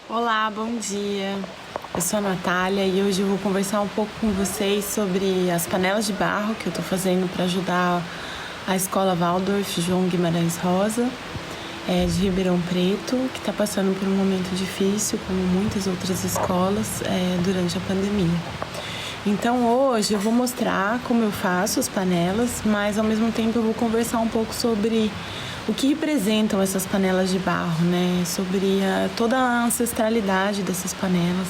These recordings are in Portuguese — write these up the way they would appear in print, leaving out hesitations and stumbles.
Olá, bom dia. Eu sou a Natália e hoje eu vou conversar um pouco com vocês sobre as panelas de barro que eu estou fazendo para ajudar a escola Waldorf João Guimarães Rosa, de Ribeirão Preto, que está passando por um momento difícil, como muitas outras escolas, durante a pandemia. Então hoje eu vou mostrar como eu faço as panelas, mas ao mesmo tempo eu vou conversar um pouco sobre o que representam essas panelas de barro, né? Sobre toda a ancestralidade dessas panelas.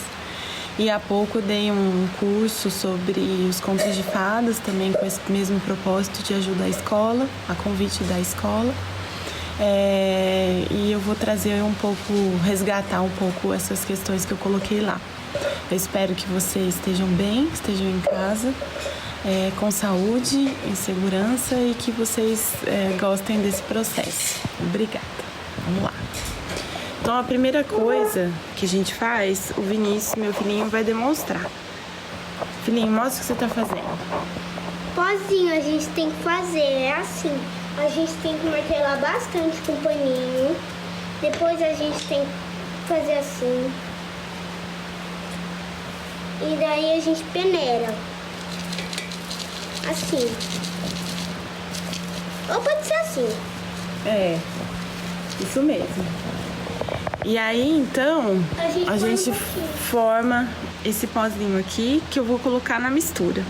E há pouco eu dei um curso sobre os contos de fadas, também com esse mesmo propósito de ajudar a escola, a convite da escola. E eu vou trazer um pouco, resgatar um pouco essas questões que eu coloquei lá. Eu espero que vocês estejam bem, estejam em casa, com saúde, em segurança e que vocês gostem desse processo. Obrigada. Vamos lá. Então, a primeira coisa que a gente faz, o Vinícius, meu filhinho, vai demonstrar. Filhinho, mostra o que você está fazendo. Pozinho a gente tem que fazer, é assim. A gente tem que martelar bastante com o paninho. Depois a gente tem que fazer assim. E daí a gente peneira. Assim. Ou pode ser assim. Isso mesmo. E aí, então, a gente forma esse pozinho aqui que eu vou colocar na mistura.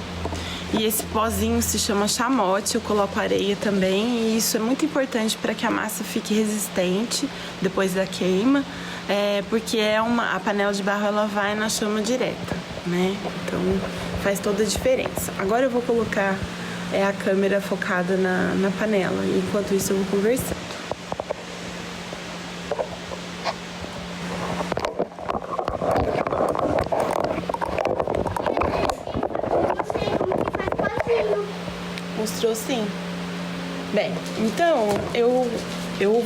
E esse pozinho se chama chamote, eu coloco areia também. E isso é muito importante para que a massa fique resistente depois da queima. Porque a panela de barro ela vai na chama direta, né? Então faz toda a diferença. Agora eu vou colocar a câmera focada na panela. E enquanto isso eu vou conversando. Mostrou sim? Bem, então eu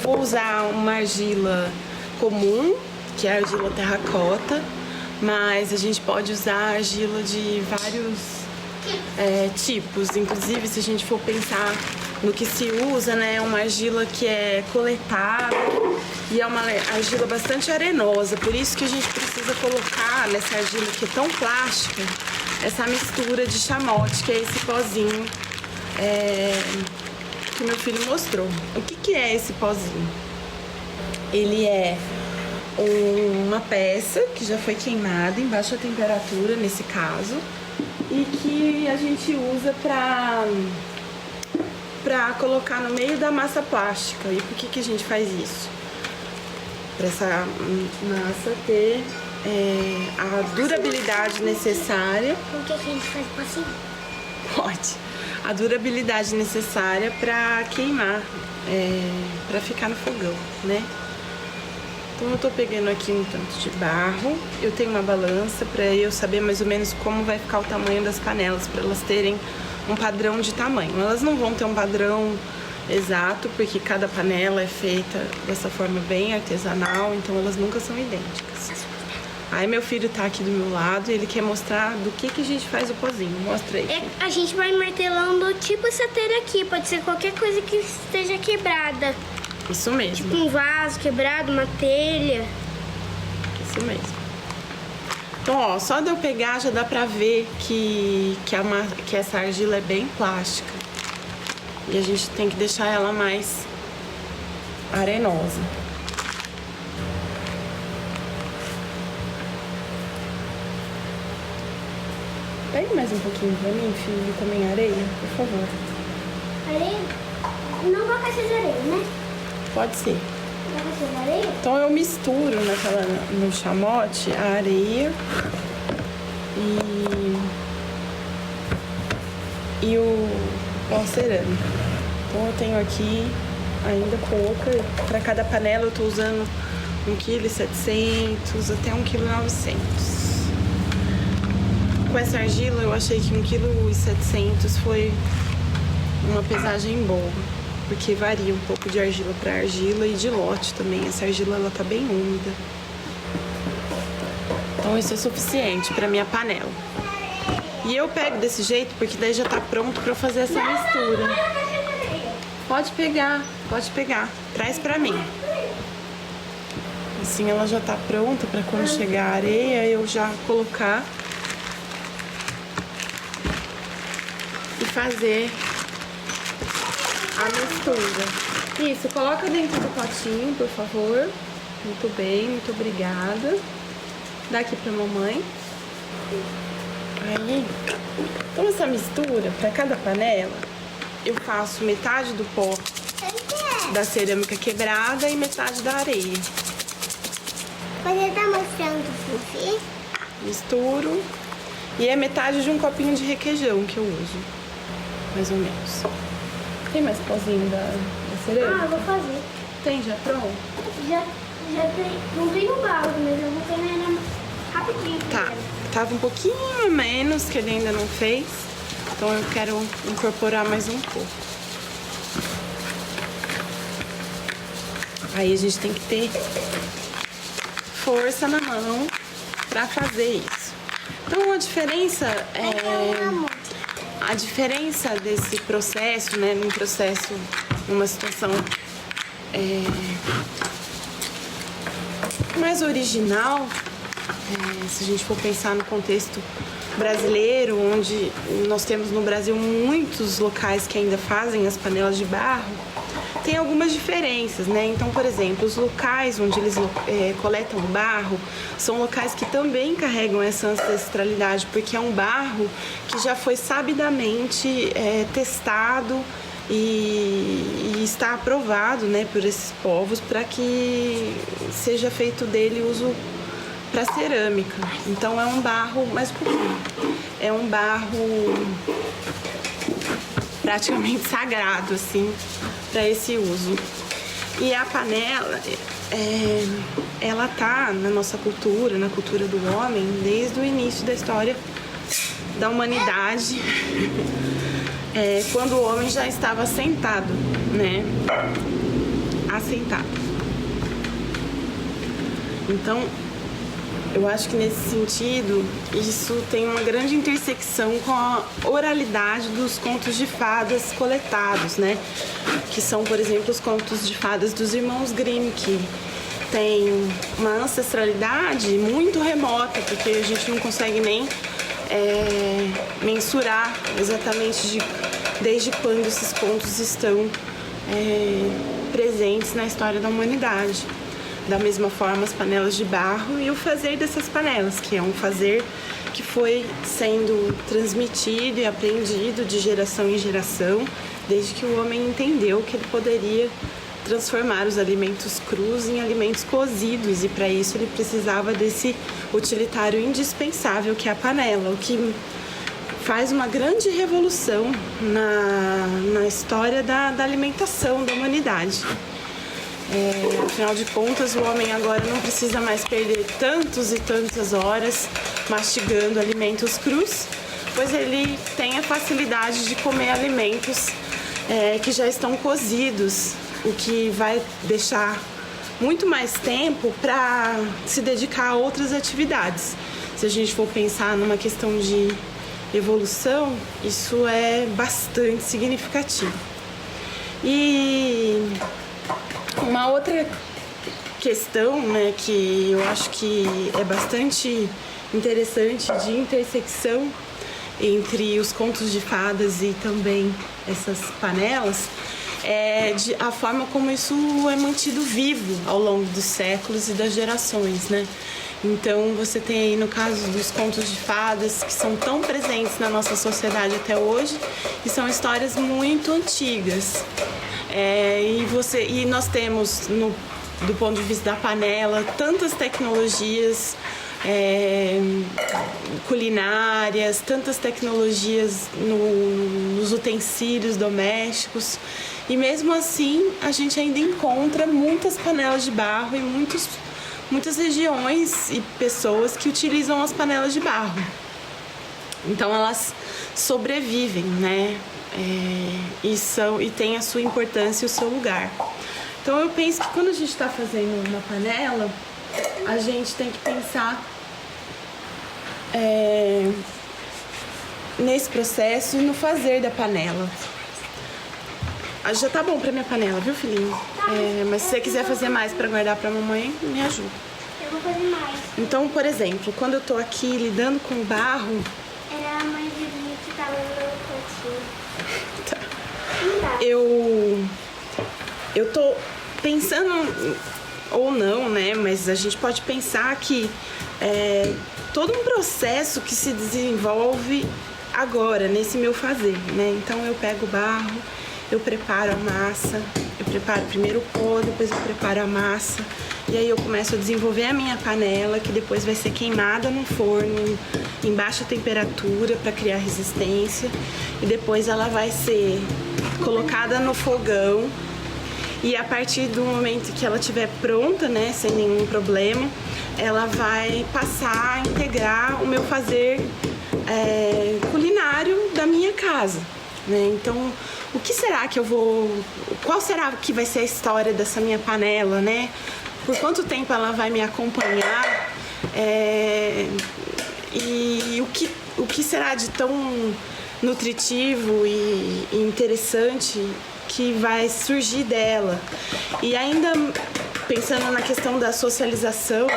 vou usar uma argila comum, que é a argila terracota, mas a gente pode usar argila de vários tipos. Inclusive, se a gente for pensar no que se usa, né, é uma argila que é coletada e é uma argila bastante arenosa, por isso que a gente precisa colocar nessa argila que é tão plástica, essa mistura de chamote, que é esse pozinho que meu filho mostrou. O que é esse pozinho? Ele é uma peça que já foi queimada em baixa temperatura, nesse caso, e que a gente usa pra colocar no meio da massa plástica. E por que a gente faz isso? Para essa massa ter a durabilidade necessária. Por que a gente faz assim? Pode. A durabilidade necessária para queimar, para ficar no fogão, né? Então eu tô pegando aqui um tanto de barro. Eu tenho uma balança para eu saber mais ou menos como vai ficar o tamanho das panelas, para elas terem um padrão de tamanho. Elas não vão ter um padrão exato, porque cada panela é feita dessa forma bem artesanal, então elas nunca são idênticas. Aí meu filho tá aqui do meu lado e ele quer mostrar do que a gente faz o pozinho. Mostra aí. A gente vai martelando tipo essa telha aqui. Pode ser qualquer coisa que esteja quebrada. Isso mesmo. Tipo um vaso quebrado, uma telha. Isso mesmo. Então, ó, só de eu pegar já dá pra ver que essa argila é bem plástica. E a gente tem que deixar ela mais arenosa. Pega mais um pouquinho pra mim, filho, e também areia, por favor. Areia? Não vai caixar de areia, né? Pode ser. Vai caixar de areia? Então eu misturo no chamote a areia e o pó cerâmico. Então eu tenho aqui ainda pouca. Para cada panela eu tô usando 1,7 kg até 1,9 kg. Com essa argila eu achei que 1,7 kg foi uma pesagem boa, porque varia um pouco de argila para argila e de lote também. Essa argila ela tá bem úmida. Então isso é suficiente para minha panela. E eu pego desse jeito porque daí já tá pronto para eu fazer essa mistura. Pode pegar, pode pegar. Traz pra mim. Assim ela já tá pronta para quando chegar a areia eu já colocar e fazer a mistura. Isso, coloca dentro do potinho, por favor. Muito bem, muito obrigada. Dá aqui pra mamãe. Aí, então essa mistura, para cada panela, eu faço metade do pó da cerâmica quebrada e metade da areia. Você tá mostrando o Fufi? Misturo. E é metade de um copinho de requeijão que eu uso. Mais ou menos. Tem mais pozinho da cerâmica? Ah, eu vou fazer. Tem já pronto? Já tem. Não tem no balde, mas eu vou pegar rapidinho. Tá. Tava um pouquinho a menos que ele ainda não fez. Então eu quero incorporar mais um pouco. Aí a gente tem que ter força na mão pra fazer isso. Então a diferença desse processo, né, numa situação mais original, se a gente for pensar no contexto brasileiro, onde nós temos no Brasil muitos locais que ainda fazem as panelas de barro, tem algumas diferenças, né? Então, por exemplo, os locais onde eles coletam barro são locais que também carregam essa ancestralidade, porque é um barro que já foi sabidamente testado e está aprovado, né, por esses povos para que seja feito dele uso para cerâmica. Então é um barro, mais um pouquinho, é um barro praticamente sagrado, assim, para esse uso. E a panela, ela tá na nossa cultura, na cultura do homem, desde o início da história da humanidade, quando o homem já estava assentado, né? Assentado. Então, eu acho que nesse sentido, isso tem uma grande intersecção com a oralidade dos contos de fadas coletados, né? Que são, por exemplo, os contos de fadas dos irmãos Grimm, que tem uma ancestralidade muito remota, porque a gente não consegue nem mensurar exatamente desde quando esses contos estão presentes na história da humanidade. Da mesma forma, as panelas de barro e o fazer dessas panelas, que é um fazer que foi sendo transmitido e aprendido de geração em geração, desde que o homem entendeu que ele poderia transformar os alimentos crus em alimentos cozidos, e para isso ele precisava desse utilitário indispensável que é a panela, o que faz uma grande revolução na história da alimentação da humanidade. Afinal de contas, o homem agora não precisa mais perder tantas e tantas horas mastigando alimentos crus, pois ele tem a facilidade de comer alimentos que já estão cozidos, o que vai deixar muito mais tempo para se dedicar a outras atividades. Se a gente for pensar numa questão de evolução, isso é bastante significativo. E uma outra questão, né, que eu acho que é bastante interessante de intersecção entre os contos de fadas e também essas panelas é a forma como isso é mantido vivo ao longo dos séculos e das gerações, né? Então você tem aí no caso dos contos de fadas que são tão presentes na nossa sociedade até hoje e são histórias muito antigas. E nós temos, do ponto de vista da panela, tantas tecnologias culinárias, tantas tecnologias nos utensílios domésticos, e mesmo assim a gente ainda encontra muitas panelas de barro e muitas regiões e pessoas que utilizam as panelas de barro. Então elas sobrevivem, né? E tem a sua importância e o seu lugar. Então eu penso que quando a gente está fazendo uma panela, a gente tem que pensar nesse processo e no fazer da panela. Já tá bom pra minha panela, viu, filhinho? Mas se você quiser fazer mais pra guardar pra mamãe, me ajuda. Eu vou fazer mais. Então, por exemplo, quando eu tô aqui lidando com barro... Era a mãe de mim que tava no meu cantinho. Tá. Não dá. Eu tô pensando, ou não, né? Mas a gente pode pensar que todo um processo que se desenvolve agora, nesse meu fazer, né? Então eu pego o barro, eu preparo a massa, eu preparo primeiro o pó, depois eu preparo a massa. E aí eu começo a desenvolver a minha panela, que depois vai ser queimada no forno em baixa temperatura para criar resistência. E depois ela vai ser colocada no fogão. E a partir do momento que ela estiver pronta, né, sem nenhum problema, ela vai passar a integrar o meu fazer culinário da minha casa, né? Então, o que será que eu vou... Qual será que vai ser a história dessa minha panela, né? Por quanto tempo ela vai me acompanhar? E o que será de tão nutritivo e interessante que vai surgir dela? E ainda pensando na questão da socialização,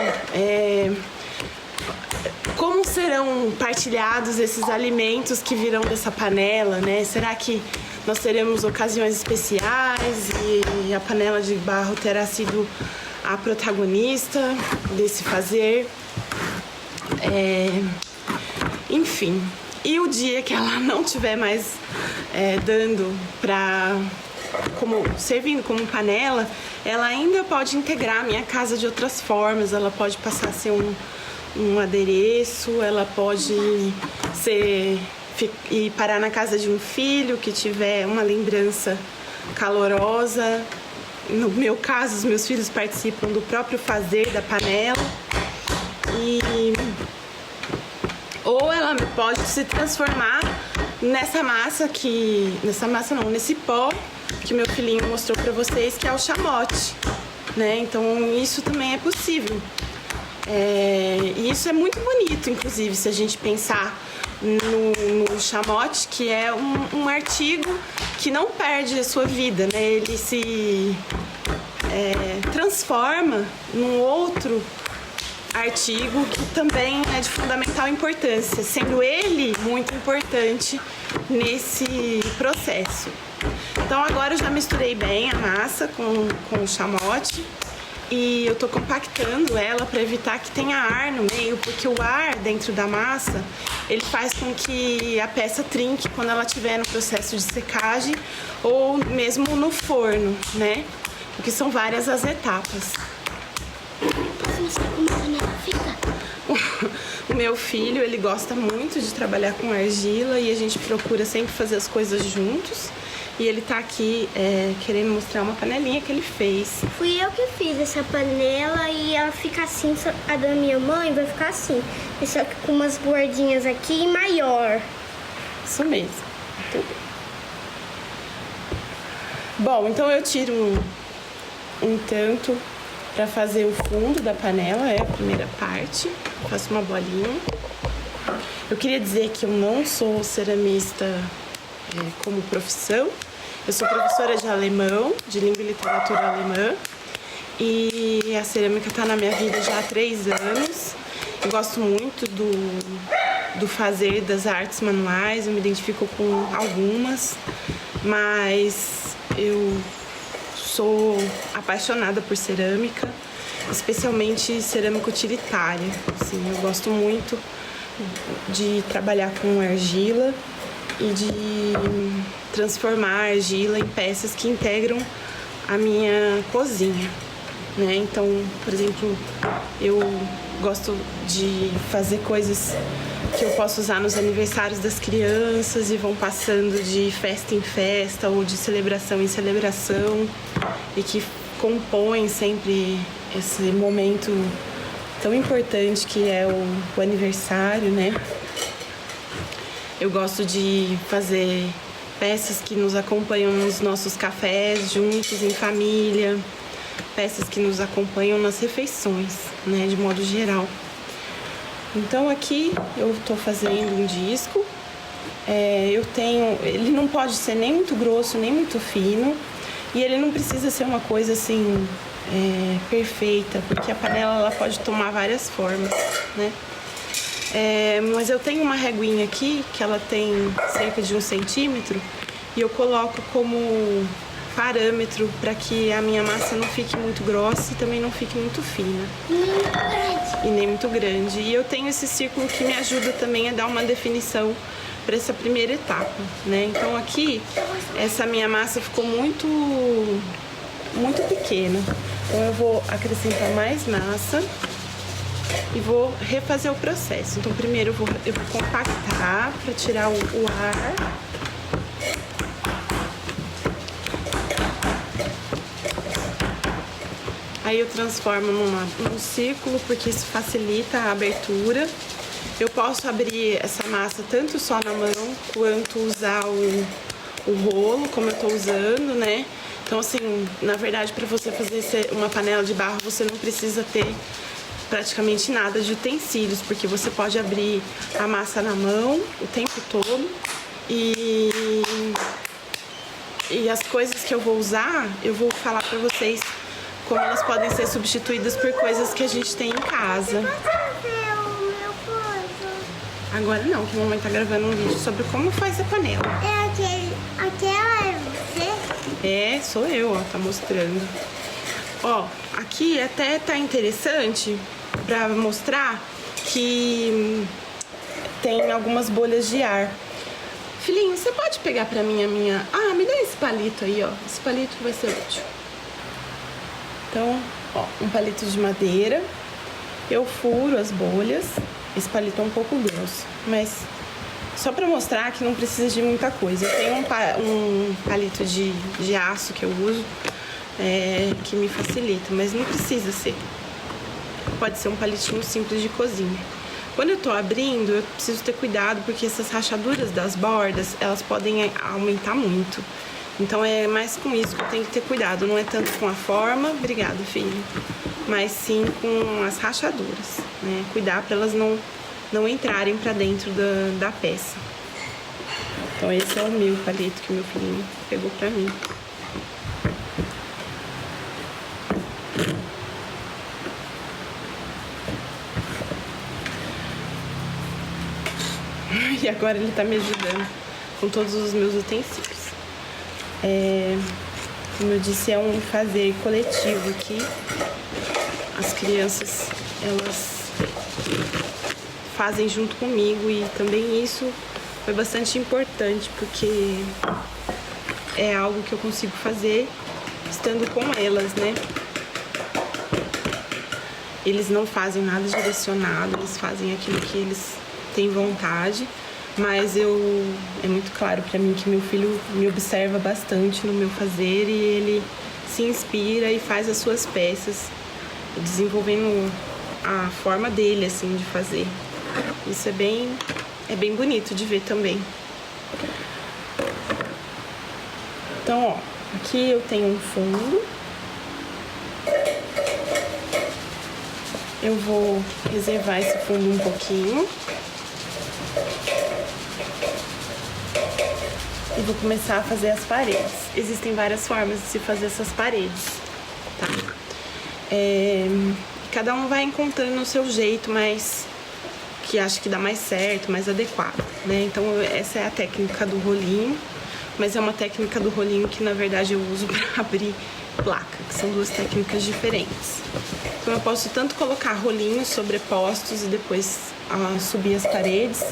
como serão partilhados esses alimentos que virão dessa panela, né? Será que nós teremos ocasiões especiais e a panela de barro terá sido a protagonista desse fazer? Enfim, e o dia que ela não estiver mais dando para servindo como panela, ela ainda pode integrar a minha casa de outras formas. Ela pode passar a ser um adereço, ela pode ir parar na casa de um filho que tiver uma lembrança calorosa. No meu caso, os meus filhos participam do próprio fazer da panela. Ou ela pode se transformar nesse pó que meu filhinho mostrou pra vocês, que é o chamote, né? Então isso também é possível. E isso é muito bonito, inclusive, se a gente pensar no chamote, que é um artigo que não perde a sua vida, né? Ele se transforma num outro artigo que também é de fundamental importância, sendo ele muito importante nesse processo. Então agora eu já misturei bem a massa com o chamote e eu tô compactando ela para evitar que tenha ar no meio, porque o ar dentro da massa ele faz com que a peça trinque quando ela estiver no processo de secagem ou mesmo no forno, né? Porque são várias as etapas. O meu filho, ele gosta muito de trabalhar com argila e a gente procura sempre fazer as coisas juntos. E ele tá aqui querendo mostrar uma panelinha que ele fez. Fui eu que fiz essa panela e ela fica assim, a da minha mãe vai ficar assim. Só que com umas bordinhas aqui e maior. Isso mesmo. Muito bem. Bom, então eu tiro um tanto para fazer o fundo da panela, é a primeira parte. Faço uma bolinha. Eu queria dizer que eu não sou ceramista como profissão. Eu sou professora de alemão, de língua e literatura alemã. E a cerâmica está na minha vida já há 3 anos. Eu gosto muito do fazer das artes manuais, eu me identifico com algumas, mas eu sou apaixonada por cerâmica, especialmente cerâmica utilitária. Assim, eu gosto muito de trabalhar com argila e de transformar a argila em peças que integram a minha cozinha, né? Então, por exemplo, eu gosto de fazer coisas que eu posso usar nos aniversários das crianças e vão passando de festa em festa ou de celebração em celebração e que compõem sempre esse momento tão importante que é o aniversário, né? Eu gosto de fazer peças que nos acompanham nos nossos cafés juntos, em família, peças que nos acompanham nas refeições, né, de modo geral. Então aqui eu tô fazendo um disco Ele não pode ser nem muito grosso, nem muito fino. E ele não precisa ser uma coisa assim, perfeita, porque a panela ela pode tomar várias formas, né? Mas eu tenho uma reguinha aqui, que ela tem cerca de 1 centímetro, e eu coloco como parâmetro para que a minha massa não fique muito grossa e também não fique muito fina. E nem muito grande. E eu tenho esse círculo que me ajuda também a dar uma definição para essa primeira etapa, né? Então aqui, essa minha massa ficou muito pequena. Então eu vou acrescentar mais massa e vou refazer o processo. Então primeiro eu vou compactar para tirar o ar. Aí eu transformo num círculo, porque isso facilita a abertura. Eu posso abrir essa massa tanto só na mão, quanto usar o rolo, como eu tô usando, né? Então, assim, na verdade, para você fazer uma panela de barro, você não precisa ter praticamente nada de utensílios, porque você pode abrir a massa na mão o tempo todo. E as coisas que eu vou usar, eu vou falar pra vocês como elas podem ser substituídas por coisas que a gente tem em casa. Agora não, que a mamãe tá gravando um vídeo sobre como faz a panela. Aquela é você? Sou eu, ó, tá mostrando. Ó, aqui até tá interessante pra mostrar que tem algumas bolhas de ar. Filhinho, você pode pegar pra mim a minha... Ah, me dá esse palito aí, ó. Esse palito vai ser útil. Então, ó, um palito de madeira. Eu furo as bolhas. Esse palito é um pouco grosso, mas só pra mostrar que não precisa de muita coisa. Eu tenho um palito de aço que eu uso, que me facilita, mas não precisa ser. Pode ser um palitinho simples de cozinha. Quando eu tô abrindo, eu preciso ter cuidado, porque essas rachaduras das bordas, elas podem aumentar muito. Então é mais com isso que eu tenho que ter cuidado. Não é tanto com a forma, obrigado, filho, mas sim com as rachaduras, né? Cuidar para elas não entrarem para dentro da peça. Então esse é o meu palito que o meu filhinho pegou para mim. E agora ele tá me ajudando com todos os meus utensílios. Como eu disse, é um fazer coletivo aqui. As crianças, elas fazem junto comigo, e também isso foi bastante importante, porque é algo que eu consigo fazer estando com elas, né? Eles não fazem nada direcionado, eles fazem aquilo que eles têm vontade. Mas é muito claro pra mim que meu filho me observa bastante no meu fazer, e ele se inspira e faz as suas peças, desenvolvendo a forma dele, assim, de fazer. Isso é bem bonito de ver também. Então, ó, aqui eu tenho um fundo. Eu vou reservar esse fundo um pouquinho. E vou começar a fazer as paredes. Existem várias formas de se fazer essas paredes, tá? Cada um vai encontrando o seu jeito, mas que acha que dá mais certo, mais adequado, né? Então essa é a técnica do rolinho, mas é uma técnica do rolinho que na verdade eu uso para abrir placa, que são duas técnicas diferentes. Então eu posso tanto colocar rolinhos sobrepostos e depois subir as paredes,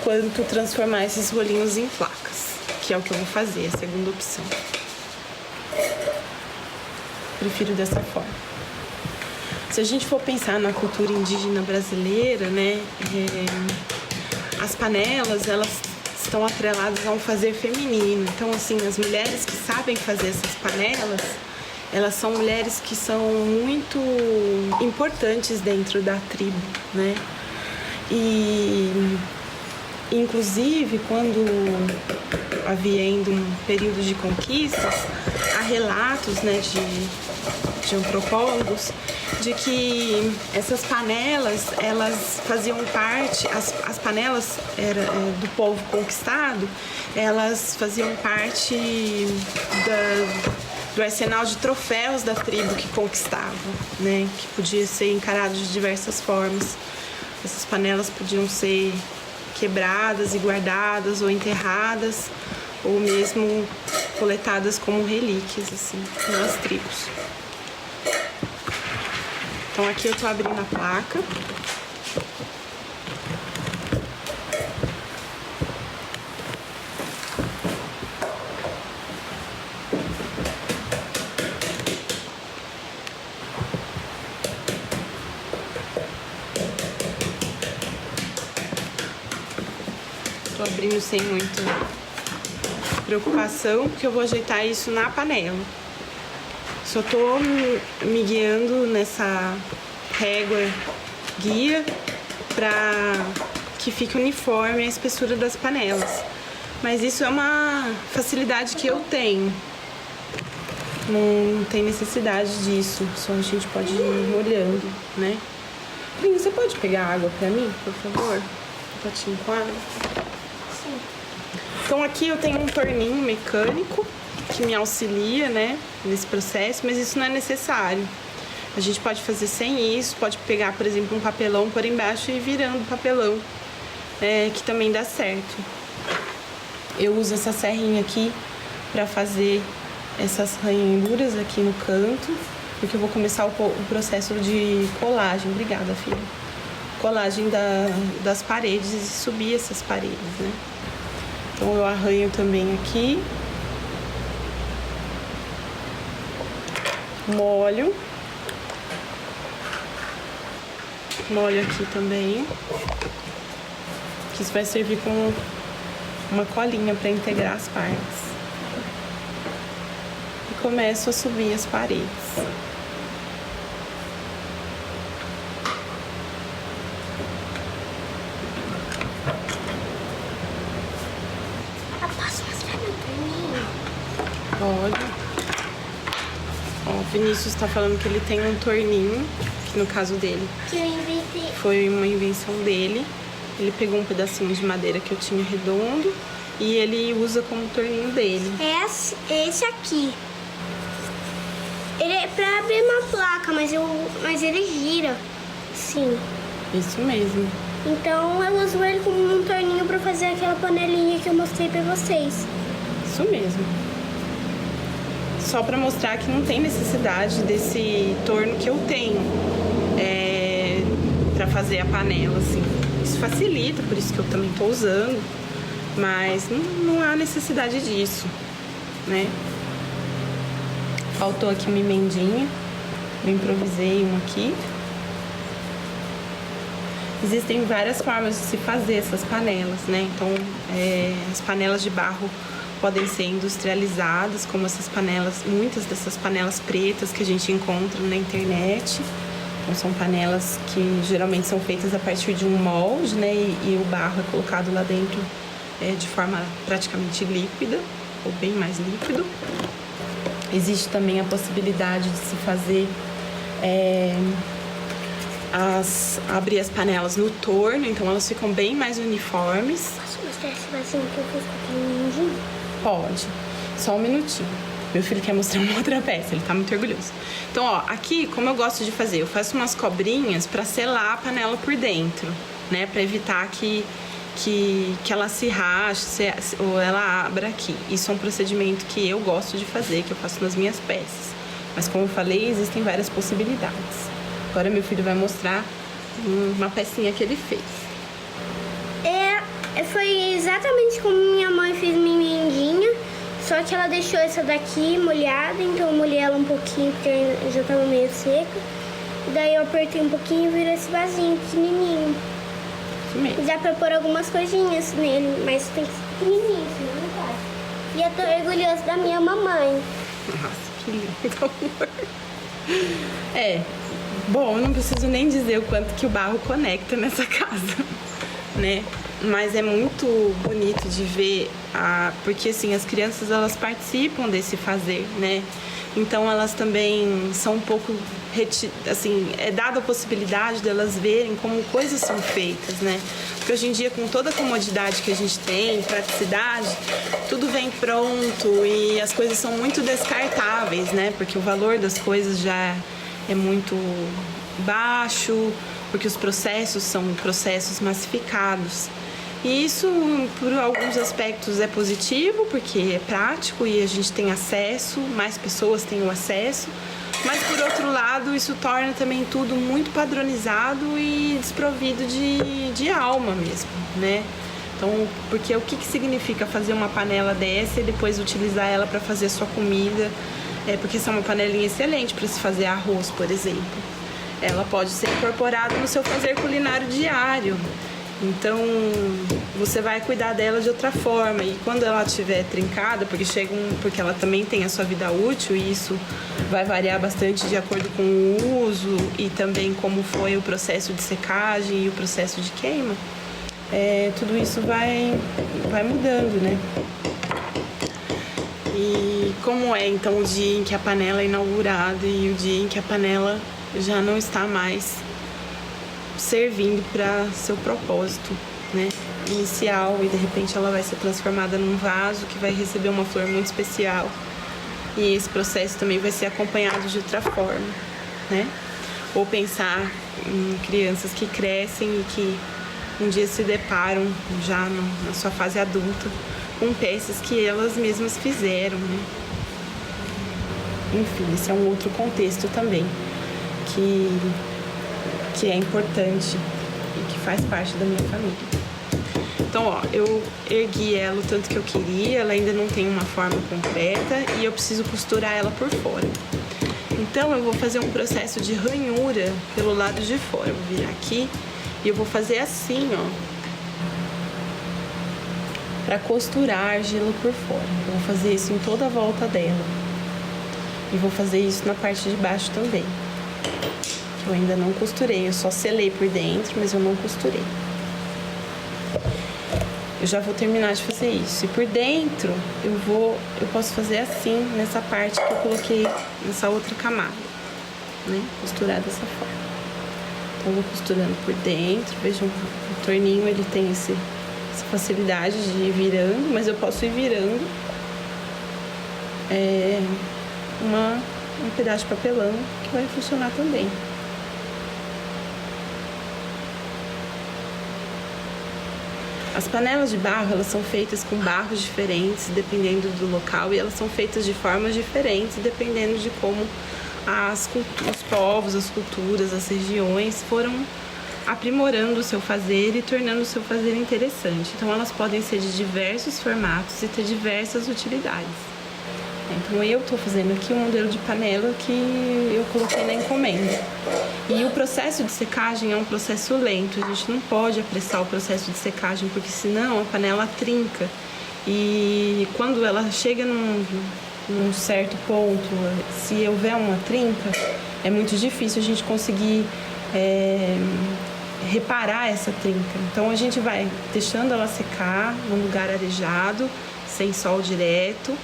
quanto transformar esses rolinhos em placas, que é o que eu vou fazer, a segunda opção. Prefiro dessa forma. Se a gente for pensar na cultura indígena brasileira, né, as panelas, elas estão atreladas a um fazer feminino. Então, assim, as mulheres que sabem fazer essas panelas, elas são mulheres que são muito importantes dentro da tribo, né? E, inclusive, quando havia ainda um período de conquistas, há relatos, né, de antropólogos, de que essas panelas, elas faziam parte, as panelas do povo conquistado, elas faziam parte do arsenal de troféus da tribo que conquistava, né, que podia ser encarado de diversas formas. Essas panelas podiam ser quebradas e guardadas ou enterradas, ou mesmo coletadas como relíquias, assim, nas tribos. Então aqui eu tô abrindo a placa. Tô abrindo sem muita preocupação, porque eu vou ajeitar isso na panela. Só tô me guiando nessa régua guia para que fique uniforme a espessura das panelas. Mas isso é uma facilidade que eu tenho. Não tem necessidade disso, só a gente pode ir olhando, né? Prinho, você pode pegar água pra mim, por favor? Um potinho com água. Sim. Então aqui eu tenho um torninho mecânico que me auxilia, né, nesse processo, mas isso não é necessário. A gente pode fazer sem isso, pode pegar, por exemplo, um papelão por embaixo e ir virando o papelão, que também dá certo. Eu uso essa serrinha aqui para fazer essas ranhuras aqui no canto, porque eu vou começar o processo de colagem. Obrigada, filha. Colagem das paredes e subir essas paredes, né? Então eu arranho também aqui. Molho aqui também, que isso vai servir como uma colinha para integrar as partes. E começo a subir as paredes. Eu posso mostrar meu torninho? Pode. Ó, o Vinícius tá falando que ele tem um torninho, que no caso dele Que eu inventei. foi uma invenção dele. Ele pegou um pedacinho de madeira que eu tinha redondo e ele usa como torninho dele. Esse aqui. Ele é pra abrir uma placa, mas ele gira. Sim. Isso mesmo. Então eu uso ele como um torninho pra fazer aquela panelinha que eu mostrei pra vocês. Isso mesmo. Só para mostrar que não tem necessidade desse torno que eu tenho para fazer a panela, assim. Isso facilita, por isso que eu também tô usando, mas não há necessidade disso, né? Faltou aqui uma emendinha, eu improvisei uma aqui. Existem várias formas de se fazer essas panelas, né? Então, as panelas de barro podem ser industrializadas, como essas panelas, muitas dessas panelas pretas que a gente encontra na internet. Então, são panelas que geralmente são feitas a partir de um molde, né? E o barro é colocado lá dentro de forma praticamente líquida, ou bem mais líquido. Existe também a possibilidade de se fazer abrir as panelas no torno, então elas ficam bem mais uniformes. Posso mostrar esse vasinho que eu fiz com aquele mindinho? Pode. Só um minutinho. Meu filho quer mostrar uma outra peça, ele tá muito orgulhoso. Então, ó, aqui, como eu gosto de fazer, eu faço umas cobrinhas pra selar a panela por dentro, né? Pra evitar que ela se rache ou ela abra aqui. Isso é um procedimento que eu gosto de fazer, que eu faço nas minhas peças. Mas, como eu falei, existem várias possibilidades. Agora meu filho vai mostrar uma pecinha que ele fez. Foi exatamente como minha mãe fez minha emendinha, só que ela deixou essa daqui molhada, então eu molhei ela um pouquinho porque já estava meio seca. E daí eu apertei um pouquinho e virou esse vasinho pequenininho. Isso mesmo. Dá pra pôr algumas coisinhas nele, mas tem que ser pequenininho, senão não pode. E eu tô orgulhosa da minha mamãe. Nossa, que lindo, amor. Bom, eu não preciso nem dizer o quanto que o barro conecta nessa casa, né? mas é muito bonito de ver, porque assim, as crianças elas participam desse fazer, né? Então elas também são um pouco, assim, é dada a possibilidade delas verem como coisas são feitas, né? Porque hoje em dia, com toda a comodidade que a gente tem, praticidade, tudo vem pronto e as coisas são muito descartáveis, né? Porque o valor das coisas já é muito baixo, porque os processos são processos massificados. E isso, por alguns aspectos, é positivo, porque é prático e a gente tem acesso, mais pessoas têm o acesso. Mas, por outro lado, isso torna também tudo muito padronizado e desprovido de alma mesmo, né? Então, porque o que significa fazer uma panela dessa e depois utilizar ela para fazer a sua comida? Porque essa é uma panelinha excelente para se fazer arroz, por exemplo. Ela pode ser incorporada no seu fazer culinário diário. Então, você vai cuidar dela de outra forma. E quando ela estiver trincada, porque ela também tem a sua vida útil, e isso vai variar bastante de acordo com o uso e também como foi o processo de secagem e o processo de queima, tudo isso vai mudando, né? E como é então o dia em que a panela é inaugurada e o dia em que a panela já não está mais servindo para seu propósito, né, inicial, e de repente ela vai ser transformada num vaso que vai receber uma flor muito especial, e esse processo também vai ser acompanhado de outra forma, né? Ou pensar em crianças que crescem e que um dia se deparam já na sua fase adulta com peças que elas mesmas fizeram, né? Enfim, esse é um outro contexto também que é importante e que faz parte da minha família. Então, ó, eu ergui ela o tanto que eu queria, ela ainda não tem uma forma concreta e eu preciso costurar ela por fora. Então, eu vou fazer um processo de ranhura pelo lado de fora. Eu vou virar aqui e eu vou fazer assim, ó, para costurar a argila por fora. Eu vou fazer isso em toda a volta dela. E vou fazer isso na parte de baixo também. Eu ainda não costurei, eu só selei por dentro, mas eu não costurei. Eu já vou terminar de fazer isso. E por dentro, eu posso fazer assim, nessa parte que eu coloquei, nessa outra camada, né? Costurar dessa forma. Então, eu vou costurando por dentro. Vejam, o torninho, ele tem essa facilidade de ir virando, mas eu posso ir virando um pedaço de papelão que vai funcionar também. As panelas de barro, elas são feitas com barros diferentes, dependendo do local, e elas são feitas de formas diferentes, dependendo de como os povos, as culturas, as regiões foram aprimorando o seu fazer e tornando o seu fazer interessante. Então, elas podem ser de diversos formatos e ter diversas utilidades. Então, eu estou fazendo aqui um modelo de panela que eu coloquei na encomenda. E o processo de secagem é um processo lento. A gente não pode apressar o processo de secagem, porque senão a panela trinca. E quando ela chega num certo ponto, se houver uma trinca, é muito difícil a gente conseguir reparar essa trinca. Então, a gente vai deixando ela secar num lugar arejado, sem sol direto.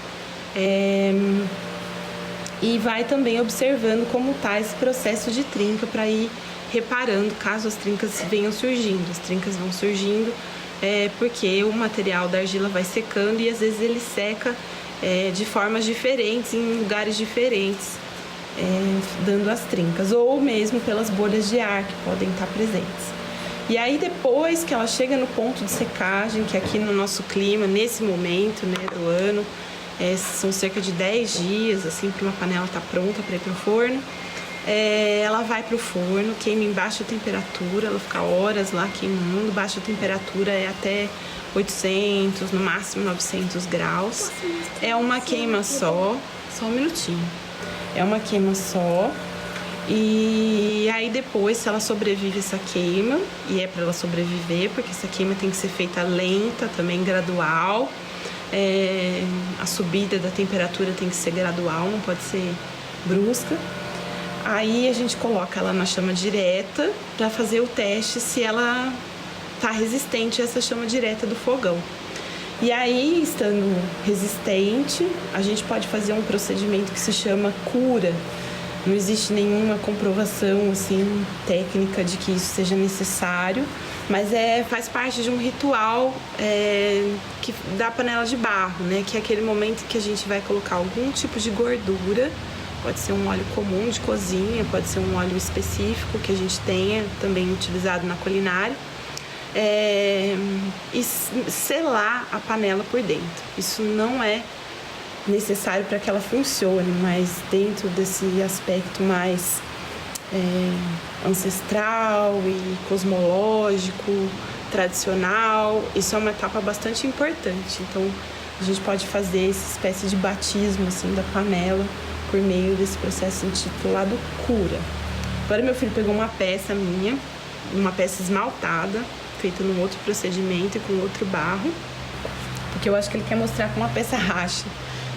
E vai também observando como está esse processo de trinca para ir reparando caso as trincas venham surgindo. As trincas vão surgindo porque o material da argila vai secando e às vezes ele seca de formas diferentes, em lugares diferentes, dando as trincas, ou mesmo pelas bolhas de ar que podem estar presentes. E aí depois que ela chega no ponto de secagem, que aqui no nosso clima, nesse momento, né, do ano, são cerca de 10 dias, assim, para uma panela estar pronta para ir para o forno. Ela vai para o forno, queima em baixa temperatura, ela fica horas lá queimando. Baixa temperatura é até 800, no máximo 900 graus. É uma queima só um minutinho. É uma queima só. E aí depois, se ela sobrevive essa queima, e é para ela sobreviver, porque essa queima tem que ser feita lenta, também gradual. A subida da temperatura tem que ser gradual, não pode ser brusca. Aí a gente coloca ela na chama direta para fazer o teste se ela tá resistente a essa chama direta do fogão. E aí, estando resistente, a gente pode fazer um procedimento que se chama cura. Não existe nenhuma comprovação assim, técnica de que isso seja necessário, mas faz parte de um ritual da panela de barro, né? Que é aquele momento que a gente vai colocar algum tipo de gordura, pode ser um óleo comum de cozinha, pode ser um óleo específico que a gente tenha também utilizado na culinária, e selar a panela por dentro. Isso não é necessário para que ela funcione, mas dentro desse aspecto mais ancestral e cosmológico, tradicional, isso é uma etapa bastante importante. Então a gente pode fazer essa espécie de batismo assim, da panela por meio desse processo intitulado cura. Agora meu filho pegou uma peça minha, uma peça esmaltada, feita num outro procedimento e com outro barro, porque eu acho que ele quer mostrar como a peça racha.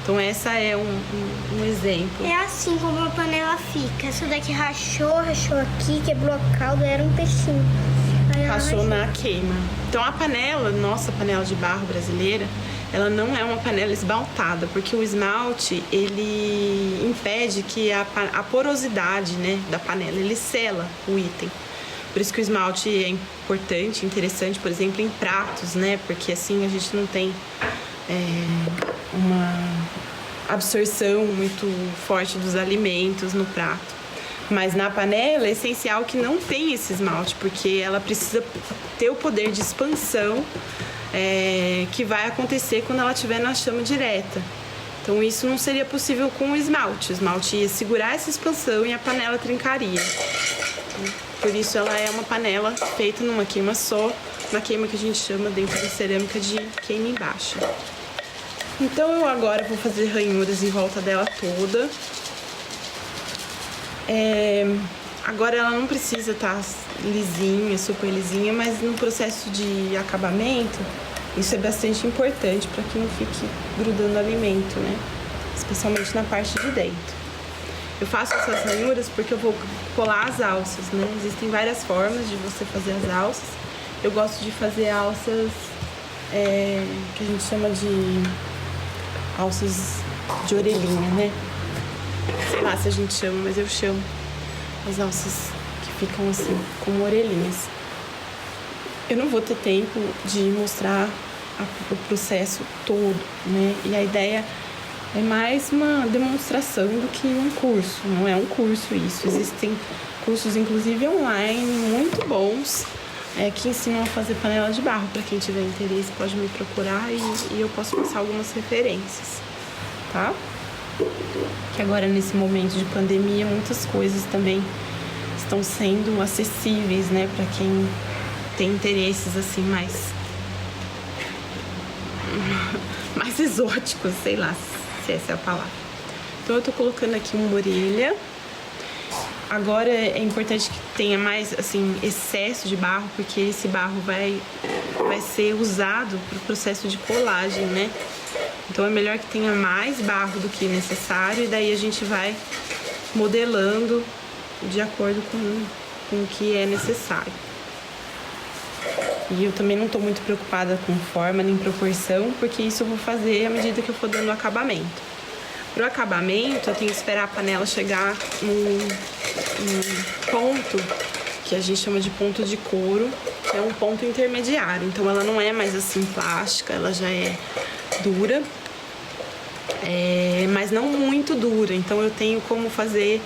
Então essa é um exemplo. É assim como a panela fica. Essa daqui rachou aqui, quebrou a calda, era um peixinho. Rachou na queima. Então a panela, nossa panela de barro brasileira, ela não é uma panela esmaltada, porque o esmalte, ele impede que a porosidade, né, da panela, ele sela o item. Por isso que o esmalte é importante, interessante, por exemplo, em pratos, né, porque assim a gente não tem uma absorção muito forte dos alimentos no prato. Mas na panela é essencial que não tenha esse esmalte, porque ela precisa ter o poder de expansão que vai acontecer quando ela estiver na chama direta. Então isso não seria possível com o esmalte. O esmalte ia segurar essa expansão e a panela trincaria. Por isso ela é uma panela feita numa queima só, na queima que a gente chama dentro da cerâmica de queima em baixa. Então eu agora vou fazer ranhuras em volta dela toda. Agora ela não precisa estar lisinha, super lisinha, mas no processo de acabamento isso é bastante importante para que não fique grudando alimento, né? Especialmente na parte de dentro. Eu faço essas ranhuras porque eu vou colar as alças, né? Existem várias formas de você fazer as alças. Eu gosto de fazer alças que a gente chama de alças de orelhinha, né? Sei lá se a gente chama, mas eu chamo as alças que ficam assim, como orelhinhas. Eu não vou ter tempo de mostrar o processo todo, né? E a ideia é mais uma demonstração do que um curso, não é um curso isso. Existem cursos, inclusive online, muito bons, que ensinam a fazer panela de barro. Para quem tiver interesse, pode me procurar e eu posso passar algumas referências, tá? Que agora, nesse momento de pandemia, muitas coisas também estão sendo acessíveis, né? Para quem tem interesses assim mais exóticos, sei lá se essa é a palavra. Então eu tô colocando aqui uma orelha. Agora é importante que tenha mais assim excesso de barro, porque esse barro vai ser usado para o processo de colagem, né? Então é melhor que tenha mais barro do que necessário, e daí a gente vai modelando de acordo com o que é necessário. E eu também não estou muito preocupada com forma nem proporção, porque isso eu vou fazer à medida que eu for dando acabamento. Para o acabamento, eu tenho que esperar a panela chegar num ponto que a gente chama de ponto de couro, que é um ponto intermediário. Então ela não é mais assim plástica, ela já é dura, mas não muito dura. Então eu tenho como fazer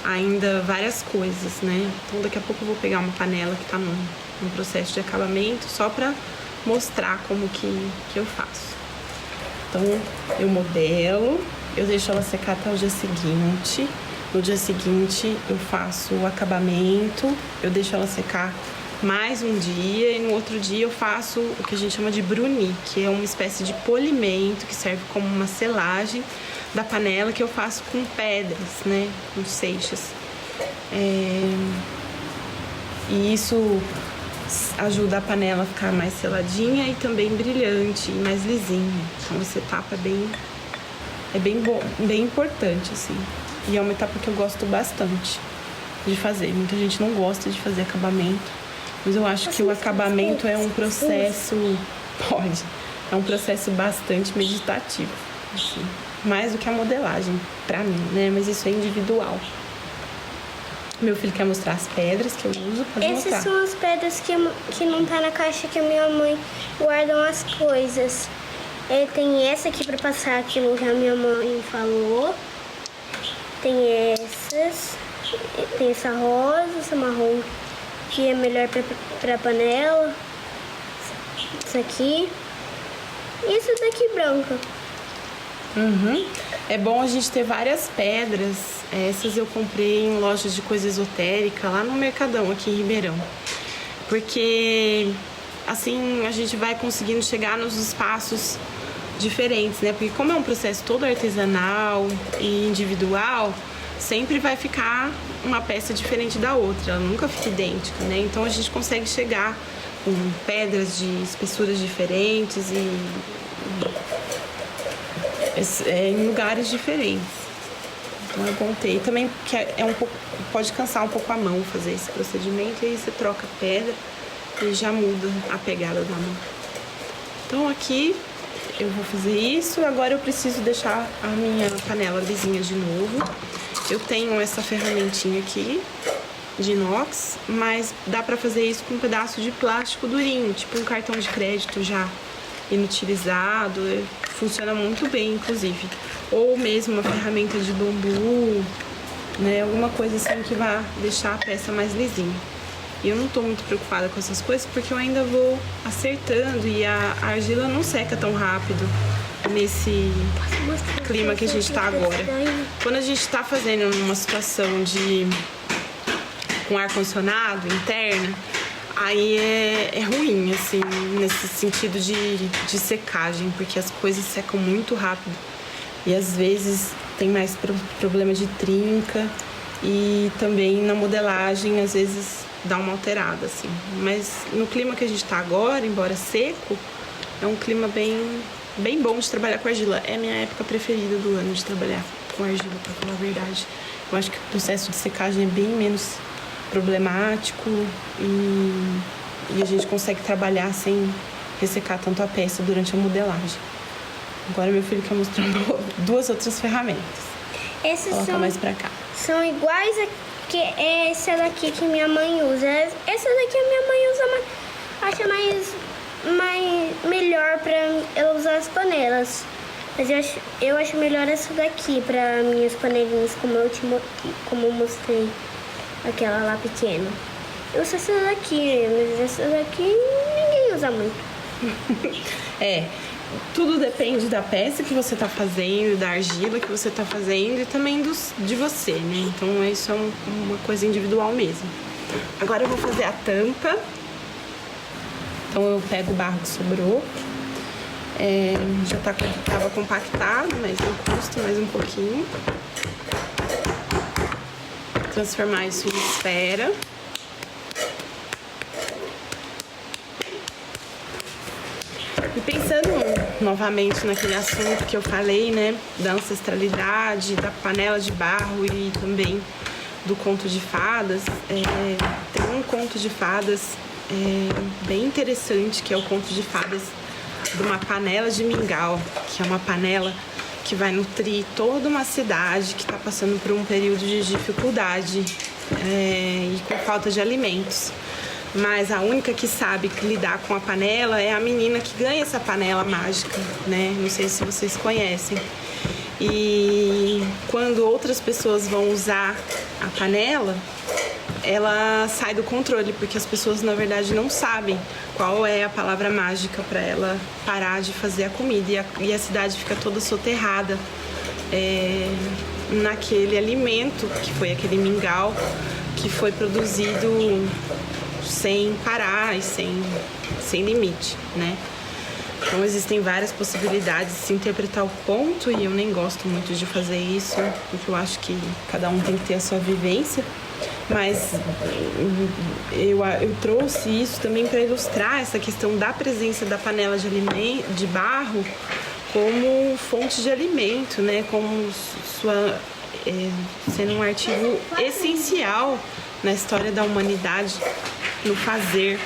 ainda várias coisas, né? Então daqui a pouco eu vou pegar uma panela que está num processo de acabamento, só para mostrar como que eu faço. Então eu modelo, eu deixo ela secar até o dia seguinte. No dia seguinte eu faço o acabamento, eu deixo ela secar mais um dia, e no outro dia eu faço o que a gente chama de bruni, que é uma espécie de polimento que serve como uma selagem da panela, que eu faço com pedras, né, com seixas. E isso ajuda a panela a ficar mais seladinha e também brilhante e mais lisinha. Então essa etapa é bem importante, assim. E é uma etapa que eu gosto bastante de fazer. Muita gente não gosta de fazer acabamento, Mas eu acho que o acabamento é um processo... Pode. É um processo bastante meditativo. Assim, mais do que a modelagem, pra mim, né? Mas isso é individual. Meu filho quer mostrar as pedras que eu uso, pode mostrar. Essas são as pedras que não tá na caixa que a minha mãe guardam as coisas. Tem essa aqui pra passar aquilo que a minha mãe falou. Tem essas. Tem essa rosa, essa marrom, que é melhor pra panela. Isso aqui. E essa daqui branca. Uhum. É bom a gente ter várias pedras. Essas eu comprei em lojas de coisa esotérica lá no Mercadão, aqui em Ribeirão. Porque assim a gente vai conseguindo chegar nos espaços diferentes, né? Porque como é um processo todo artesanal e individual, sempre vai ficar uma peça diferente da outra, ela nunca fica idêntica, né? Então a gente consegue chegar com pedras de espessuras diferentes e em lugares diferentes. Então é bom ter. E também que pode cansar um pouco a mão fazer esse procedimento, e aí você troca a pedra e já muda a pegada da mão. Então aqui eu vou fazer isso. Agora eu preciso deixar a minha panela lisinha de novo. Eu tenho essa ferramentinha aqui de inox, mas dá pra fazer isso com um pedaço de plástico durinho, tipo um cartão de crédito já inutilizado. Funciona muito bem, inclusive. Ou mesmo uma ferramenta de bambu, né? Alguma coisa assim que vai deixar a peça mais lisinha. E eu não tô muito preocupada com essas coisas porque eu ainda vou acertando e a argila não seca tão rápido nesse clima que a gente tá agora. Quando a gente tá fazendo numa situação com ar-condicionado interna, aí é ruim, assim, nesse sentido de secagem, porque as coisas secam muito rápido. E às vezes tem mais problema de trinca e também na modelagem, às vezes dá uma alterada, assim. Mas no clima que a gente tá agora, embora seco, é um clima bem bom de trabalhar com argila. É a minha época preferida do ano de trabalhar com argila, pra falar a verdade. Eu acho que o processo de secagem é bem menos problemático e a gente consegue trabalhar sem ressecar tanto a peça durante a modelagem. Agora meu filho quer mostrar duas outras ferramentas. Essas Coloca mais pra cá. São iguais a que essa daqui que minha mãe usa. Essa daqui a minha mãe usa, acha melhor pra ela usar as panelas. Mas eu acho melhor essa daqui pra minhas panelinhas, como eu mostrei aquela lá pequena. Eu uso essa daqui, mas essa daqui ninguém usa muito. Tudo depende da peça que você tá fazendo, da argila que você tá fazendo e também de você, né? Então isso é uma coisa individual mesmo. Agora eu vou fazer a tampa. Então eu pego o barro que sobrou. Já tava compactado, mas eu custo mais um pouquinho. Transformar isso em esfera. E pensando novamente naquele assunto que eu falei, né, da ancestralidade, da panela de barro e também do conto de fadas, tem um conto de fadas bem interessante, que é o conto de fadas de uma panela de mingau, que é uma panela que vai nutrir toda uma cidade que está passando por um período de dificuldade e com falta de alimentos. Mas a única que sabe lidar com a panela é a menina que ganha essa panela mágica, né? Não sei se vocês conhecem. E quando outras pessoas vão usar a panela, ela sai do controle, porque as pessoas, na verdade, não sabem qual é a palavra mágica para ela parar de fazer a comida. E a cidade fica toda soterrada naquele alimento, que foi aquele mingau, que foi produzido sem parar e sem limite, né? Então existem várias possibilidades de se interpretar o ponto, e eu nem gosto muito de fazer isso, porque eu acho que cada um tem que ter a sua vivência. Mas eu trouxe isso também para ilustrar essa questão da presença da panela de barro como fonte de alimento, né? Como sendo um artigo essencial na história da humanidade. no fazer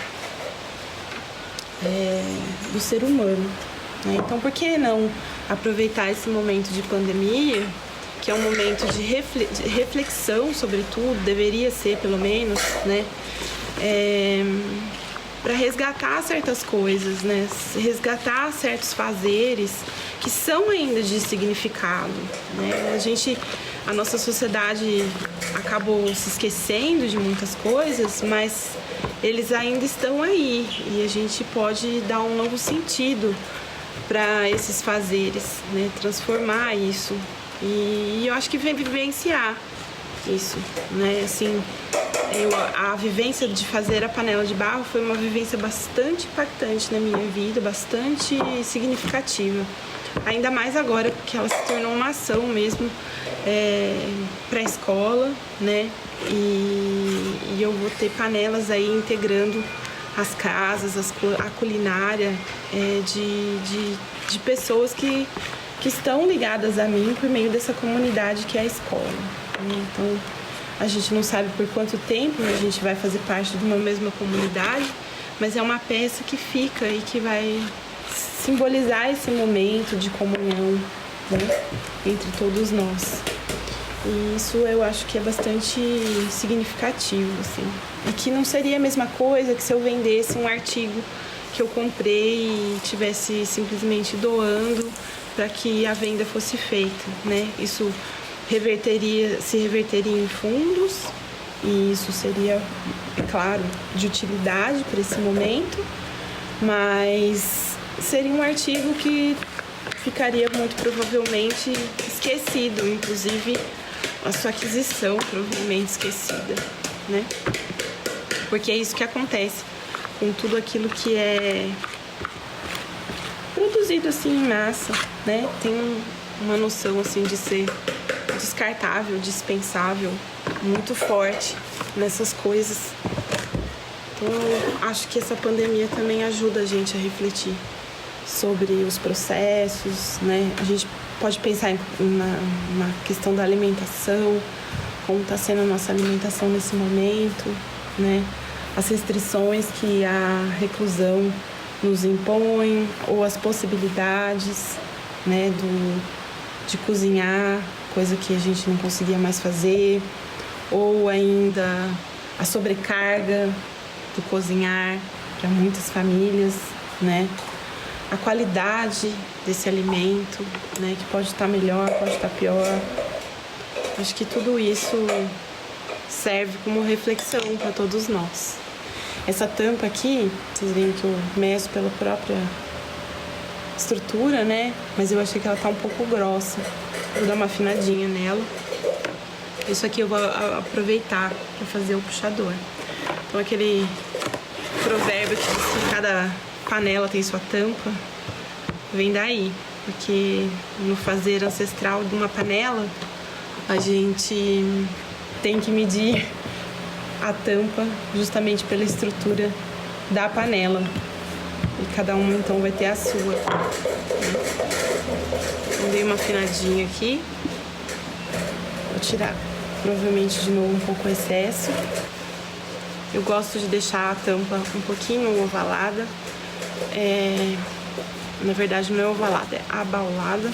do ser humano, né? Então, por que não aproveitar esse momento de pandemia, que é um momento de reflexão sobre tudo, deveria ser pelo menos, né? Para resgatar certas coisas, né? Resgatar certos fazeres que são ainda de significado, né? A nossa sociedade acabou se esquecendo de muitas coisas, mas eles ainda estão aí e a gente pode dar um novo sentido para esses fazeres, né? Transformar isso e eu acho que vivenciar isso, né? Assim, a vivência de fazer a panela de barro foi uma vivência bastante impactante na minha vida, bastante significativa. Ainda mais agora, porque ela se tornou uma ação mesmo para a escola, né? E eu vou ter panelas aí integrando as casas, a culinária de pessoas que estão ligadas a mim por meio dessa comunidade que é a escola, né? Então, a gente não sabe por quanto tempo a gente vai fazer parte de uma mesma comunidade, mas é uma peça que fica e que vai simbolizar esse momento de comunhão, né, entre todos nós. E isso eu acho que é bastante significativo, assim. E que não seria a mesma coisa que se eu vendesse um artigo que eu comprei e tivesse simplesmente doando para que a venda fosse feita, né? Isso se reverteria em fundos e isso seria, é claro, de utilidade para esse momento, mas seria um artigo que ficaria muito provavelmente esquecido, inclusive a sua aquisição provavelmente esquecida, né? Porque é isso que acontece com tudo aquilo que é produzido assim em massa, né? Tem uma noção assim de ser descartável, dispensável, muito forte nessas coisas. Então eu acho que essa pandemia também ajuda a gente a refletir sobre os processos, né? A gente pode pensar na questão da alimentação, como está sendo a nossa alimentação nesse momento, né? As restrições que a reclusão nos impõe, ou as possibilidades, né, de cozinhar, coisa que a gente não conseguia mais fazer, ou ainda a sobrecarga do cozinhar para muitas famílias, né? A qualidade desse alimento, né, que pode estar melhor, pode estar pior. Acho que tudo isso serve como reflexão para todos nós. Essa tampa aqui, vocês veem que eu meço pela própria estrutura, né? Mas eu achei que ela tá um pouco grossa. Vou dar uma afinadinha nela. Isso aqui eu vou aproveitar para fazer o puxador. Então aquele provérbio que diz que cada panela tem sua tampa, vem daí. Porque no fazer ancestral de uma panela, a gente tem que medir a tampa justamente pela estrutura da panela. E cada uma então vai ter a sua. Então dei uma afinadinha aqui. Vou tirar provavelmente de novo um pouco o excesso. Eu gosto de deixar a tampa um pouquinho ovalada. Na verdade não é ovalada, é abaulada.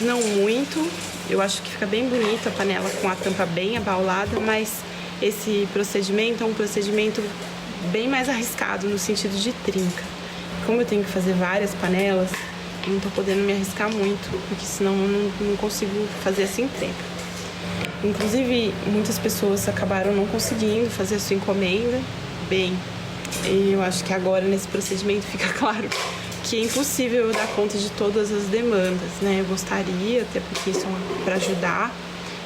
Não muito. Eu acho que fica bem bonita a panela com a tampa bem abaulada, mas esse procedimento é um procedimento bem mais arriscado no sentido de trinca. Como eu tenho que fazer várias panelas, eu não tô podendo me arriscar muito, porque senão eu não consigo fazer assim trinca. Inclusive, muitas pessoas acabaram não conseguindo fazer a sua encomenda bem. E eu acho que agora, nesse procedimento, fica claro que é impossível eu dar conta de todas as demandas, né? Eu gostaria, até porque isso é para ajudar.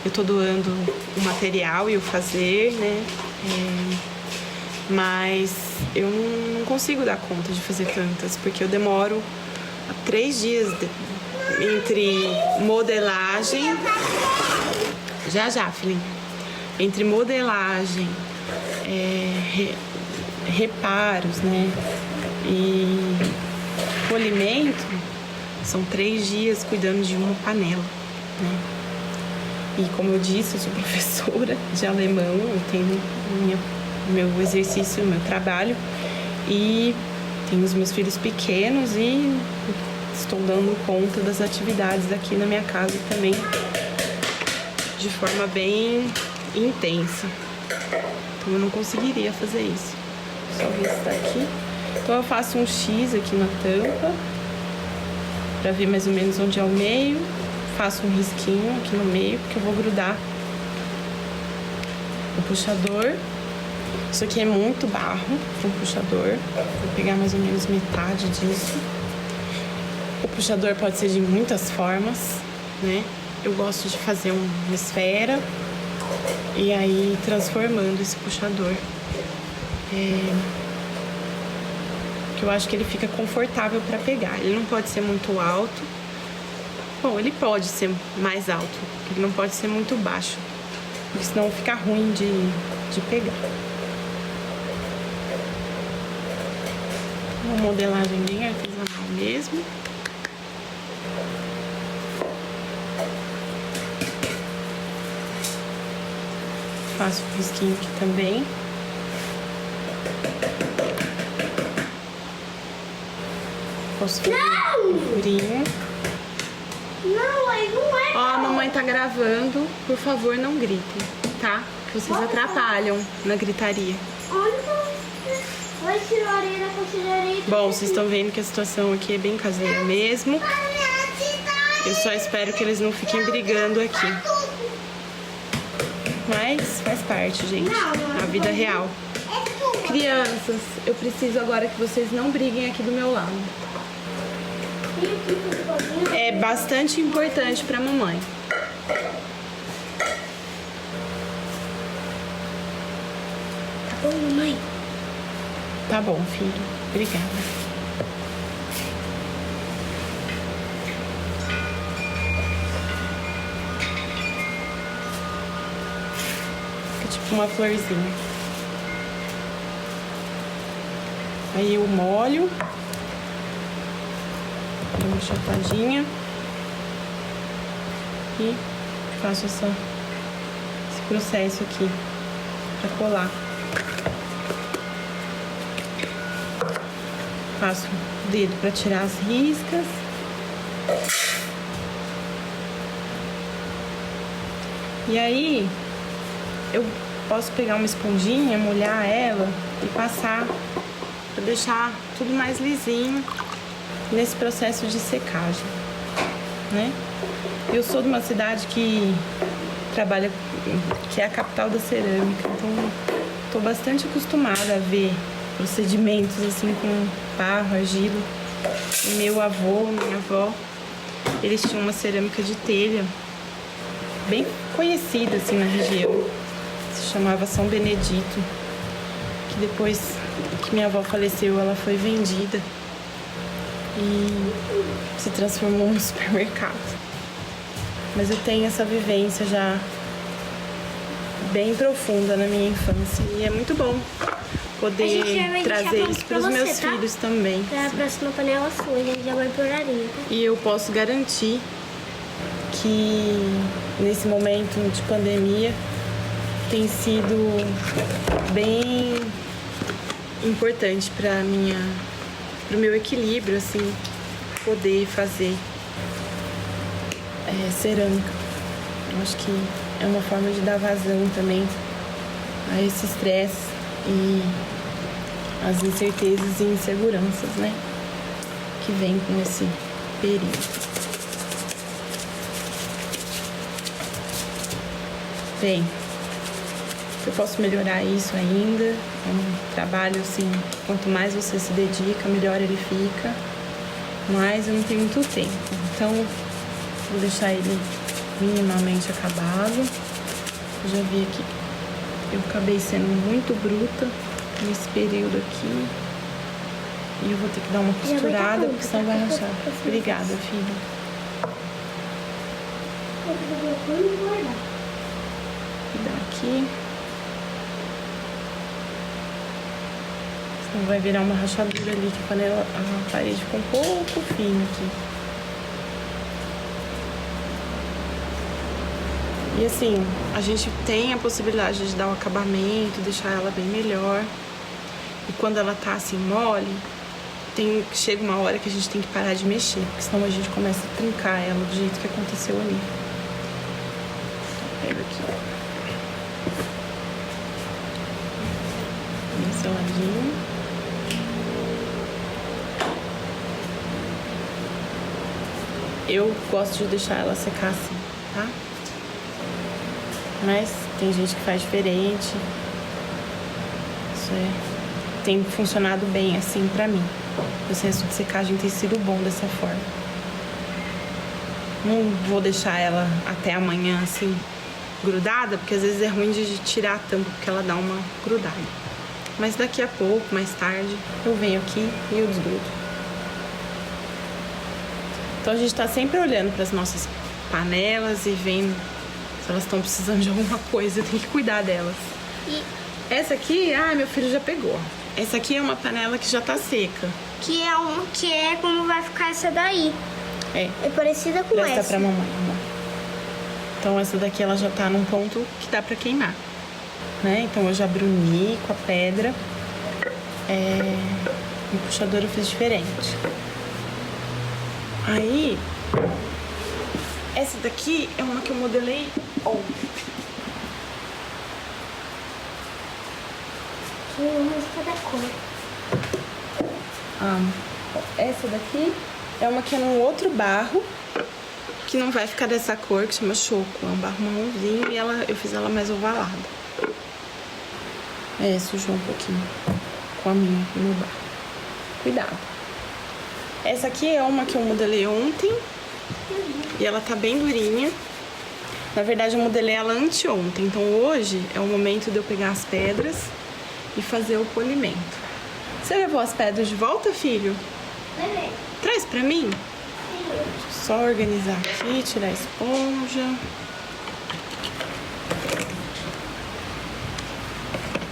Eu tô doando o material e o fazer, né? Mas eu não consigo dar conta de fazer tantas, porque eu demoro 3 dias entre modelagem... Já, filhinho. Entre modelagem, reparos, né? E polimento, são 3 dias cuidando de uma panela, né? E como eu disse, eu sou professora de alemão, eu tenho meu exercício, o meu trabalho. E tenho os meus filhos pequenos e estou dando conta das atividades aqui na minha casa também de forma bem intensa. Então eu não conseguiria fazer isso. Só ver se tá aqui. Então eu faço um X aqui na tampa para ver mais ou menos onde é o meio. Faço um risquinho aqui no meio, porque eu vou grudar o puxador. Isso aqui é muito barro para um puxador. Vou pegar mais ou menos metade disso. O puxador pode ser de muitas formas, né? Eu gosto de fazer uma esfera e aí transformando esse puxador. Que eu acho que ele fica confortável para pegar. Ele não pode ser muito alto. Bom, ele pode ser mais alto, ele não pode ser muito baixo, porque senão fica ruim de pegar. Uma modelagem bem artesanal mesmo. Faço um risquinho aqui também. Posso fazer um furinho. Não, aí não é. Ó, a mamãe tá gravando. Por favor, não gritem, tá? Que vocês atrapalham na gritaria. Olha, vai tirar a areia da caixa de areia. Bom, vocês estão vendo que a situação aqui é bem caseira mesmo. Eu só espero que eles não fiquem brigando aqui. Mas faz parte, gente. A vida real. Crianças, eu preciso agora que vocês não briguem aqui do meu lado. É bastante importante pra mamãe. Tá bom, mamãe? Tá bom, filho. Obrigada. Fica tipo uma florzinha. Aí eu molho. Dou uma chapadinha. E faço esse processo aqui pra colar. Passo o dedo pra tirar as riscas. E aí, eu posso pegar uma esponjinha, molhar ela e passar pra deixar tudo mais lisinho nesse processo de secagem, né? Eu sou de uma cidade que trabalha, que é a capital da cerâmica, então tô bastante acostumada a ver procedimentos assim com barro, argila. Meu avô, minha avó, eles tinham uma cerâmica de telha bem conhecida assim na região. Se chamava São Benedito, que depois que minha avó faleceu, ela foi vendida e se transformou num supermercado. Mas eu tenho essa vivência já bem profunda na minha infância e é muito bom poder trazer isso para os meus filhos também. Para a próxima panela sua, a gente já vai por areia, tá? E eu posso garantir que nesse momento de pandemia tem sido bem importante para o meu equilíbrio, assim, poder fazer cerâmica. Eu acho que é uma forma de dar vazão também a esse estresse e as incertezas e inseguranças, né, que vem com esse período. Bem, eu posso melhorar isso ainda. É um trabalho, assim, quanto mais você se dedica, melhor ele fica. Mas eu não tenho muito tempo, então vou deixar ele minimamente acabado. Eu já vi aqui, eu acabei sendo muito bruta nesse período aqui. E eu vou ter que dar uma costurada, porque senão vai rachar. Obrigada, filha. Vou dar aqui. Senão vai virar uma rachadura ali, que a panela, a parede ficou um pouco fina aqui. E assim, a gente tem a possibilidade de dar um acabamento, deixar ela bem melhor. E quando ela tá assim mole, chega uma hora que a gente tem que parar de mexer, porque senão a gente começa a trincar ela do jeito que aconteceu ali. Pega aqui. Esse ladinho. Eu gosto de deixar ela secar assim, tá? Mas tem gente que faz diferente. Isso tem funcionado bem assim pra mim. O processo de secagem tem sido bom dessa forma. Não vou deixar ela até amanhã assim grudada, porque às vezes é ruim de tirar a tampa, porque ela dá uma grudada. Mas daqui a pouco, mais tarde, eu venho aqui e eu desgrudo. Então a gente tá sempre olhando para as nossas panelas e vendo se elas estão precisando de alguma coisa. Tem que cuidar delas. E essa aqui, meu filho já pegou. Essa aqui é uma panela que já tá seca. que é como vai ficar essa daí. É parecida com presta essa. pra mamãe, amor. Então essa daqui ela já tá num ponto que dá pra queimar, né? Então eu já bruni com a pedra. O puxador eu fiz diferente. Aí, essa daqui é uma que eu modelei ontem. Uma de cada cor. Essa daqui é uma que é num outro barro, que não vai ficar dessa cor, que chama choco. É um barro marronzinho e eu fiz ela mais ovalada. Sujou um pouquinho com a minha no barro. Cuidado. Essa aqui é uma que eu modelei ontem e ela tá bem durinha. Na verdade, eu modelei ela anteontem, então hoje é o momento de eu pegar as pedras e fazer o polimento. Você levou as pedras de volta, filho? Levei. Traz pra mim. Só organizar aqui, tirar a esponja.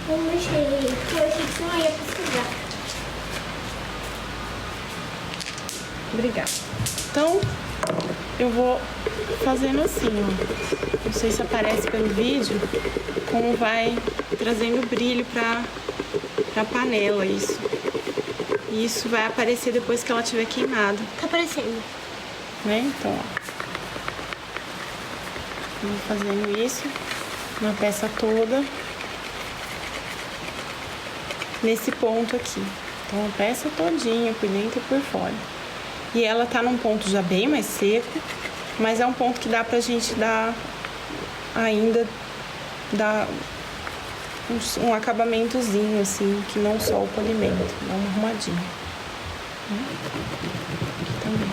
Vamos mexer. Eu achei que você não ia precisar. Obrigada. Então, eu vou fazendo assim, ó. Não sei se aparece pelo vídeo como vai trazendo brilho pra panela, isso. E isso vai aparecer depois que ela tiver queimado. Tá aparecendo. Né? Então, ó. Eu vou fazendo isso na peça toda. Nesse ponto aqui. Então, a peça todinha, por dentro e por fora. E ela tá num ponto já bem mais seco, mas é um ponto que dá pra gente dar um acabamentozinho, assim, que não só o polimento, dá uma arrumadinha. Aqui também.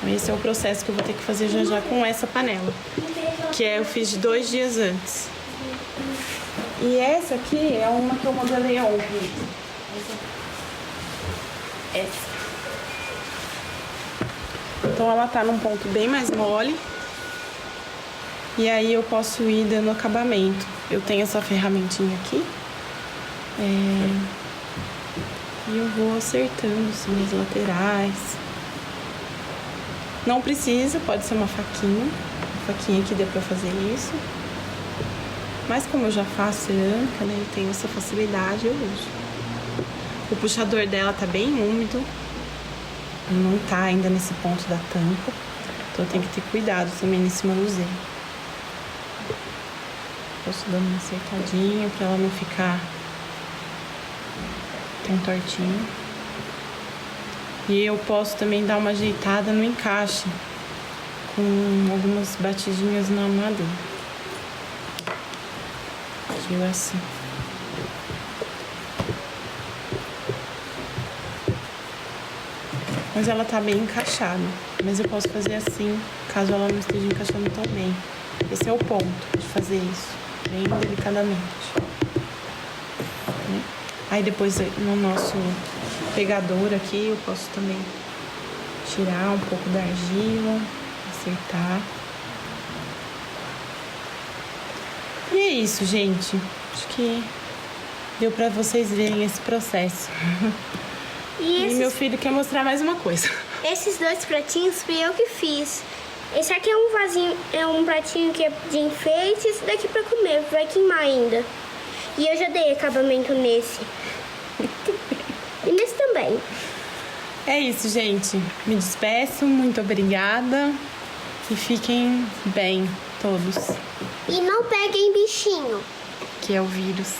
Então, esse é o processo que eu vou ter que fazer já com essa panela, que eu fiz de 2 dias antes. E essa aqui é uma que eu modelei ontem. Essa. Então ela tá num ponto bem mais mole. E aí eu posso ir dando acabamento. Eu tenho essa ferramentinha aqui. E eu vou acertando assim as laterais. Não precisa, pode ser uma faquinha. Uma faquinha que dê pra fazer isso. Mas como eu já faço cerâmica, né, eu tenho essa facilidade, eu uso. O puxador dela tá bem úmido. Não tá ainda nesse ponto da tampa. Então eu tenho que ter cuidado também nesse manuseio. Posso dar uma acertadinha pra ela não ficar tão tortinha. E eu posso também dar uma ajeitada no encaixe com algumas batidinhas na madeira. Aqui assim. Mas ela tá bem encaixada. Mas eu posso fazer assim, caso ela não esteja encaixando tão bem. Esse é o ponto de fazer isso, bem delicadamente. Aí depois no nosso pegador aqui eu posso também tirar um pouco da argila, acertar. E é isso, gente. Acho que deu pra vocês verem esse processo. E meu filho quer mostrar mais uma coisa. Esses 2 pratinhos fui eu que fiz. Esse aqui é um vasinho, é um pratinho que é de enfeite, esse daqui pra comer, vai queimar ainda. E eu já dei acabamento nesse. E nesse também. É isso, gente. Me despeço, muito obrigada. E fiquem bem, todos. E não peguem bichinho. Que é o vírus.